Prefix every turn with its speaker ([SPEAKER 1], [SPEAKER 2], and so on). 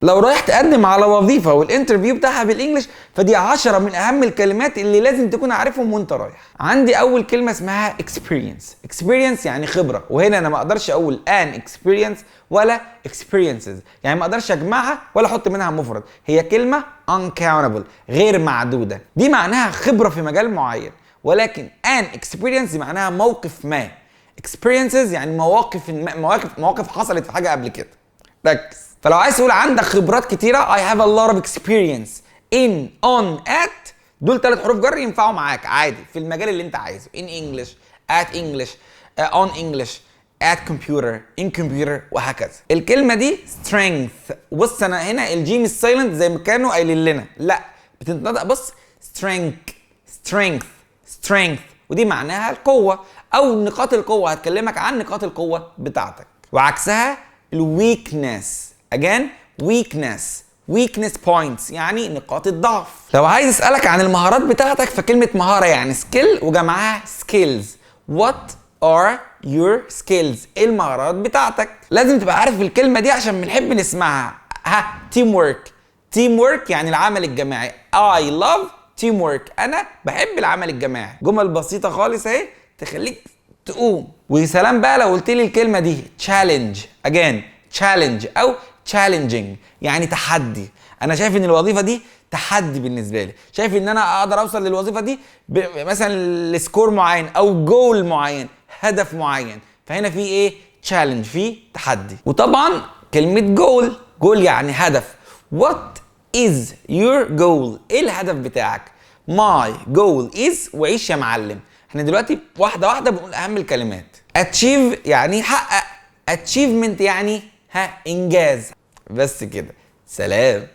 [SPEAKER 1] لو رايح تقدم على وظيفة والانترفيو بتاعها بالانجلش، فدي 10 من اهم الكلمات اللي لازم تكون عارفهم وانت رايح. عندي اول كلمة اسمها experience. experience يعني خبرة، وهنا انا ما اقدرش اقول an experience ولا experiences، يعني ما اقدرش اجمعها ولا احط منها مفرد، هي كلمة uncountable غير معدودة، دي معناها خبرة في مجال معين. ولكن an experience معناها موقف ما. experiences يعني مواقف حصلت في حاجة قبل كده. ركز. فلو عايز تقول عندك خبرات كتيرة I have a lot of experience in on at، دول 3 حروف جر ينفعوا معاك عادي في المجال اللي انت عايزه. in English at English on English at computer in computer وهكذا. الكلمة دي strength. بص انا هنا الجي مش سايلنت زي ما كانوا قايلين لنا، لا بتنطق بص strength strength strength، ودي معناها القوة او نقاط القوة. هتكلمك عن نقاط القوة بتاعتك. وعكسها الويكنس. again weakness points يعني نقاط الضعف. لو عايز اسالك عن المهارات بتاعتك، فكلمه مهاره يعني سكيل وجمعها skills. what are your skills؟ ايه المهارات بتاعتك؟ لازم تبقى عارف الكلمه دي عشان بنحب نسمعها. team work يعني العمل الجماعي. I love teamwork، انا بحب العمل الجماعي. جمل بسيطه خالص اهي تخليك تقوم. وسلام بقى لو قلت لي الكلمه دي challenge او challenging يعني تحدي. انا شايف ان الوظيفه دي تحدي بالنسبه لي، شايف ان انا اقدر اوصل للوظيفه دي مثلا لسكور معين او جول معين، هدف معين. فهنا في ايه؟ challenge، في تحدي. وطبعا كلمه جول يعني هدف. what is your goal؟ ايه الهدف بتاعك؟ my goal is، وعيش يا معلم. احنا دلوقتي واحده واحده بنقول اهم الكلمات. achieve يعني حقق، achievement يعني انجاز. بس كده، سلام.